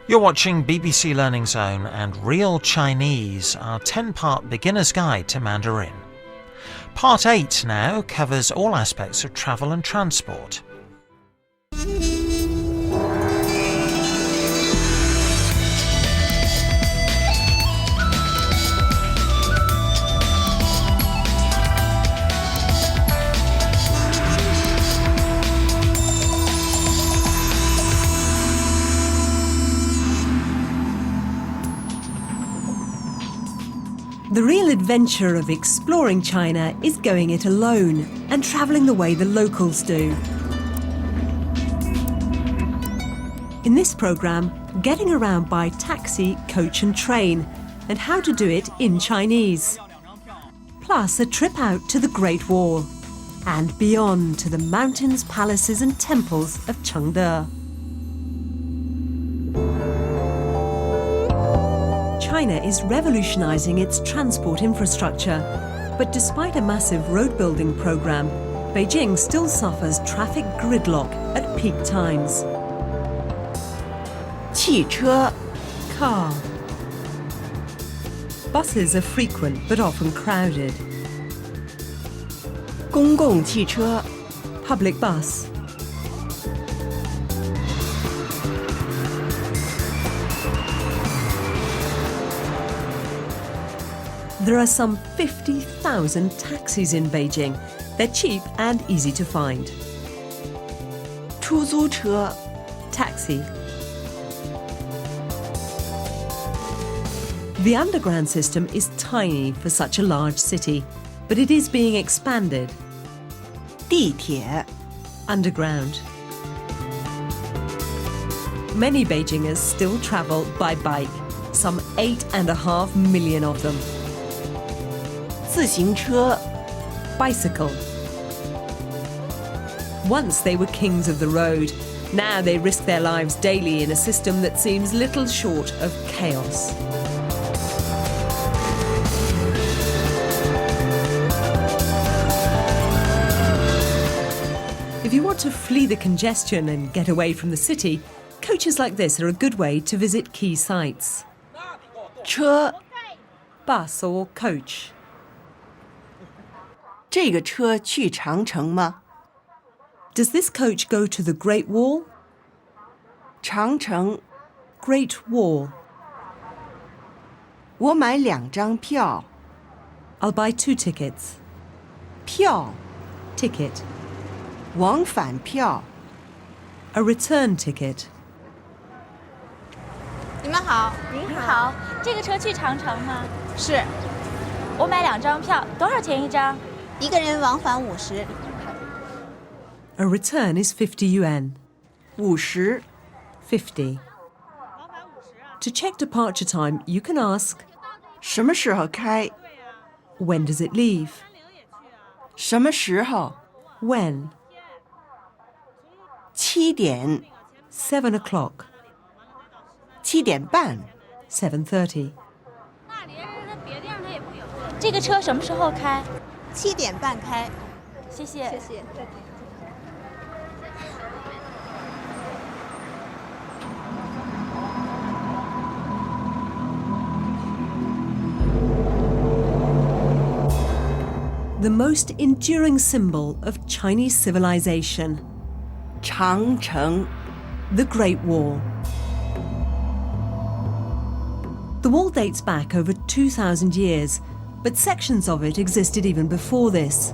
You're watching BBC Learning Zone and Real Chinese, our 10-part beginner's guide to Mandarin. Part 8 now covers all aspects of travel and transport. The real adventure of exploring China is going it alone and travelling the way the locals do. In this programme, getting around by taxi, coach and train, and how to do it in Chinese. Plus a trip out to the Great Wall and beyond to the mountains, palaces and temples of Chengde. China is revolutionising its transport infrastructure, but despite a massive road-building programme, Beijing still suffers traffic gridlock at peak times. 汽车 Car. Buses are frequent but often crowded. 公共汽车 Public bus. There are some 50,000 taxis in Beijing. They're cheap and easy to find. 出租车 Taxi. The underground system is tiny for such a large city, but it is being expanded. 地铁 Underground. Many Beijingers still travel by bike, some 8.5 million of them. 自行车 Bicycle. Once they were kings of the road, now they risk their lives daily in a system that seems little short of chaos. If you want to flee the congestion and get away from the city, coaches like this are a good way to visit key sites. 车 Bus or coach. 这个车去长城吗 Does this coach go to the Great Wall? 长城 Great Wall. 我买2张票 I'll buy 2 tickets. 票 Ticket. 往返票 A return ticket. 你们好，您好，这个车去长城吗？是，我买2张票，多少钱一张？一个人往返50。A return is 50 yuan. 50 50. To check departure time, you can ask, 什么时候开 when does it leave? 什么时候 When? 7点 7 o'clock. 7点半 7:30. 这个车什么时候开7点半开，谢谢。谢谢。 The most enduring symbol of Chinese civilization, 长城 the Great Wall. The wall dates back over 2,000 years, but sections of it existed even before this.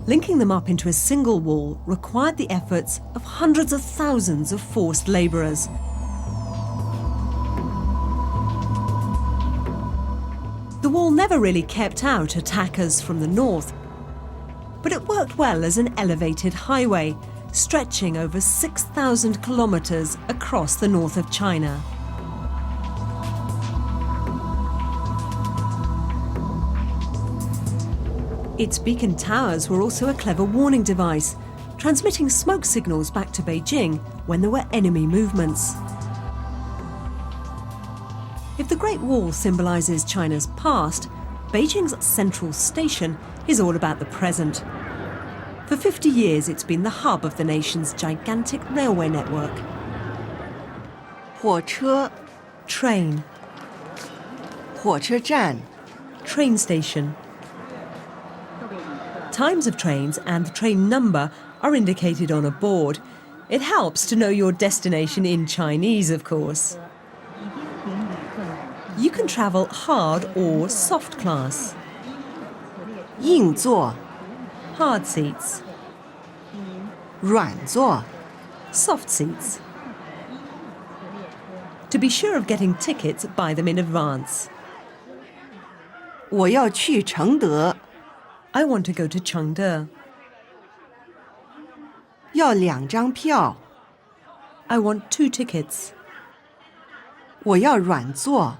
Linking them up into a single wall required the efforts of hundreds of thousands of forced labourers. The wall never really kept out attackers from the north, but it worked well as an elevated highway, stretching over 6,000 kilometres across the north of China. Its beacon towers were also a clever warning device, transmitting smoke signals back to Beijing when there were enemy movements. If the Great Wall symbolises China's past, Beijing's central station is all about the present. For 50 years, it's been the hub of the nation's gigantic railway network. 火车 Train, 火车站 train station. Times of trains and the train number are indicated on a board. It helps to know your destination in Chinese, of course. You can travel hard or soft class. 硬座 Hard seats, 软座 soft seats. To be sure of getting tickets, buy them in advance. 我要去承德 I want to go to Chengde. 要2张票 I want 2 tickets. 我要软座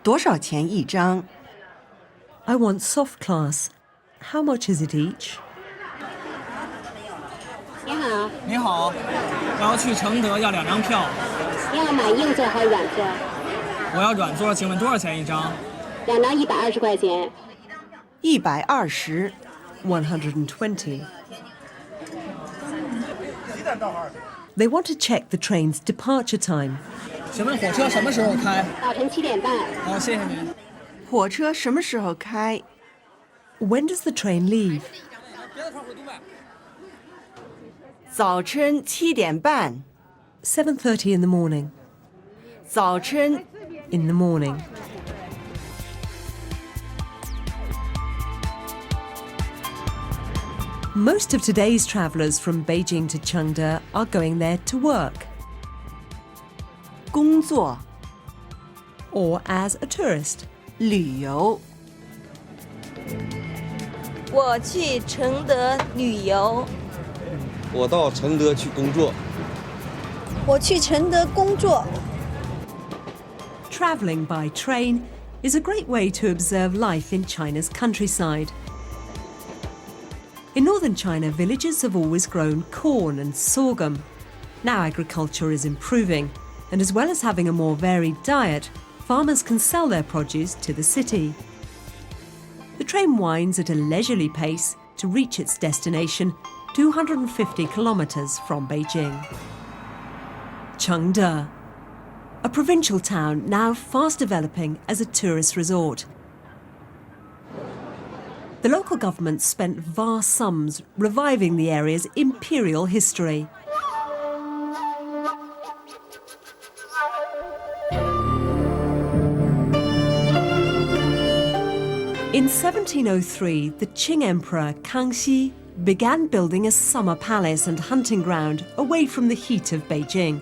多少钱一张 I want soft class. How much is it each? 你好，你好，我要去承德，要2张票。你要买硬座还是软座？我要软座，请问多少钱一张2张120块钱。120 120. They want to check the train's departure time. 请问火车什么时候开？早晨7点半。好，谢谢您。火车什么时候开 When does the train leave? 早晨7点半 7:30 in the morning. 早晨 In the morning. Most of today's travellers from Beijing to Chengde are going there to work 工作 or as a tourist. 旅游我去承德旅游。我到承德去工作。我去承德工作。 Travelling by train is a great way to observe life in China's countryside. In northern China, villages have always grown corn and sorghum. Now agriculture is improving, and as well as having a more varied diet, farmers can sell their produce to the city. The train winds at a leisurely pace to reach its destination 250 kilometres from Beijing. Chengde, a provincial town now fast developing as a tourist resort. The local government spent vast sums reviving the area's imperial history. In 1703, the Qing Emperor Kangxi began building a summer palace and hunting ground away from the heat of Beijing.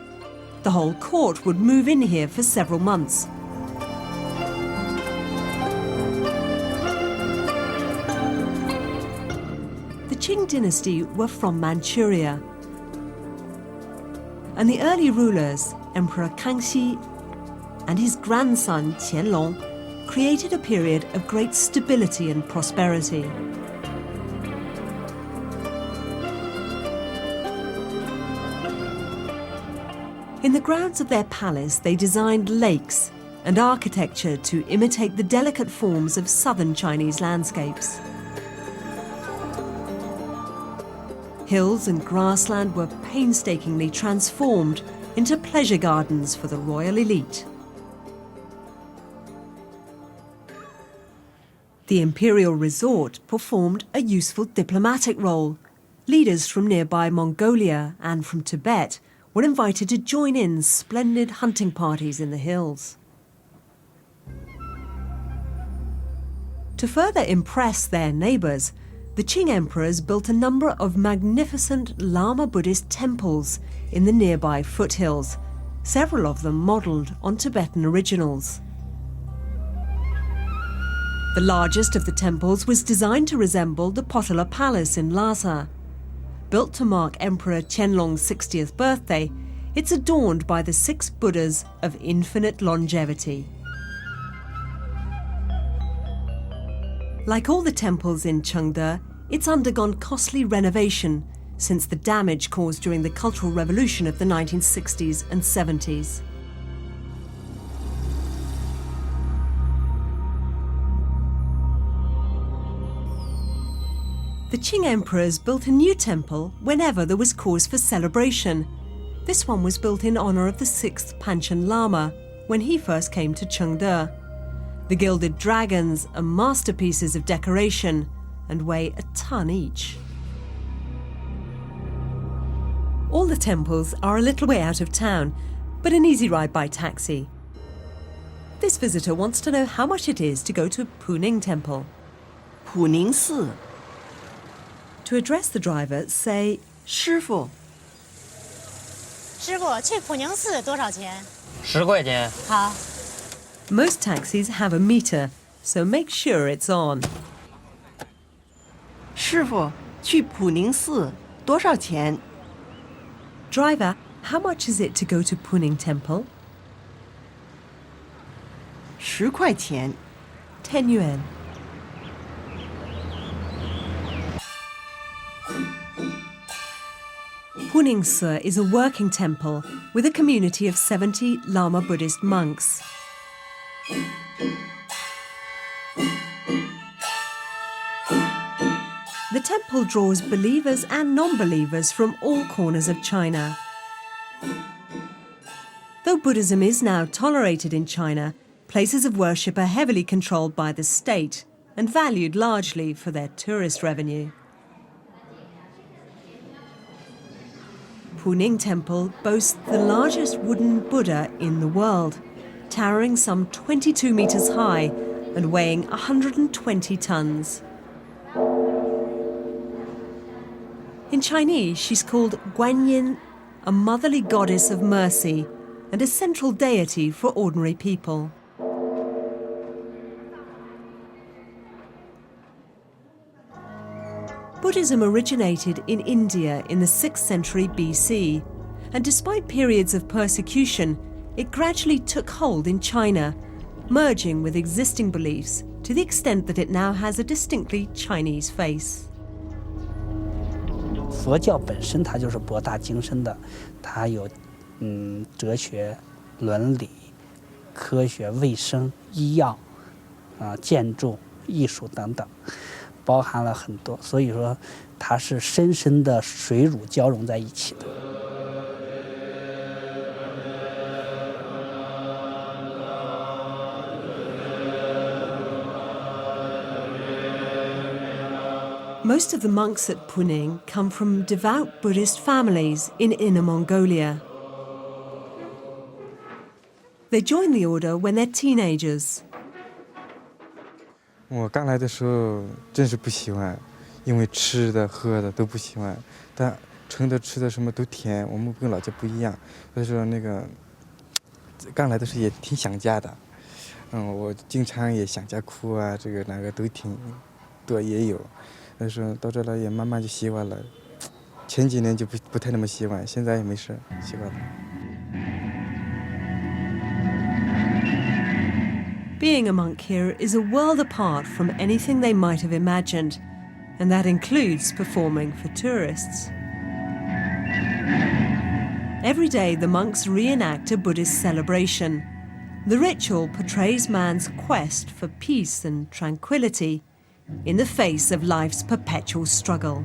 The whole court would move in here for several months. The Qing dynasty were from Manchuria, and the early rulers, Emperor Kangxi and his grandson Qianlong, created a period of great stability and prosperity. In the grounds of their palace, they designed lakes and architecture to imitate the delicate forms of southern Chinese landscapes. Hills and grassland were painstakingly transformed into pleasure gardens for the royal elite. The imperial resort performed a useful diplomatic role. Leaders from nearby Mongolia and from Tibet were invited to join in splendid hunting parties in the hills. To further impress their neighbours, the Qing emperors built a number of magnificent Lama Buddhist temples in the nearby foothills, several of them modelled on Tibetan originals. The largest of the temples was designed to resemble the Potala Palace in Lhasa. Built to mark Emperor Qianlong's 60th birthday, it's adorned by the 6 Buddhas of infinite longevity. Like all the temples in Chengde, it's undergone costly renovation since the damage caused during the Cultural Revolution of the 1960s and 70s. The Qing emperors built a new temple whenever there was cause for celebration. This one was built in honor of the 6th Panchen Lama when he first came to Chengde. The gilded dragons are masterpieces of decoration and weigh a ton each. All the temples are a little way out of town, but an easy ride by taxi. This visitor wants to know how much it is to go to Puning Temple. 普宁寺 To address the driver, say, 师傅，师傅，去普宁寺多少钱？ 10块钱。好。 most taxis have a meter, so make sure it's on. 师傅，去普宁寺多少钱？ Driver, how much is it to go to Puning Temple? 10块钱。 10 yuan. Puning Si is a working temple with a community of 70 Lama Buddhist monks. The temple draws believers and non-believers from all corners of China. Though Buddhism is now tolerated in China, places of worship are heavily controlled by the state and valued largely for their tourist revenue. Puning Temple boasts the largest wooden Buddha in the world, towering some 22 meters high and weighing 120 tons. In Chinese, she's called Guanyin, a motherly goddess of mercy and a central deity for ordinary people. Buddhism originated in India in the 6th century BC, and despite periods of persecution, it gradually took hold in China, merging with existing beliefs to the extent that it now has a distinctly Chinese face. 佛教本身它就是博大精深的，它有哲学、伦理、科学、卫生、医药建筑、艺术等等，包含了很多，所以说它是深深的水乳交融在一起的。 Most of the monks at Puning come from devout Buddhist families in Inner Mongolia. They join the order when they're teenagers. 我刚来的时候真是不喜欢，因为吃的喝的都不喜欢。但承德吃的什么都甜，我们跟老家不一样。所以说那个刚来的时候也挺想家的，我经常也想家哭啊，这个那个都挺多也有。 但是到这来也慢慢就习惯了，前几年就不太那么习惯，现在也没事，习惯了。 Being a monk here is a world apart from anything they might have imagined, and that includes performing for tourists. Every day the monks reenact a Buddhist celebration. The ritual portrays man's quest for peace and tranquility in the face of life's perpetual struggle.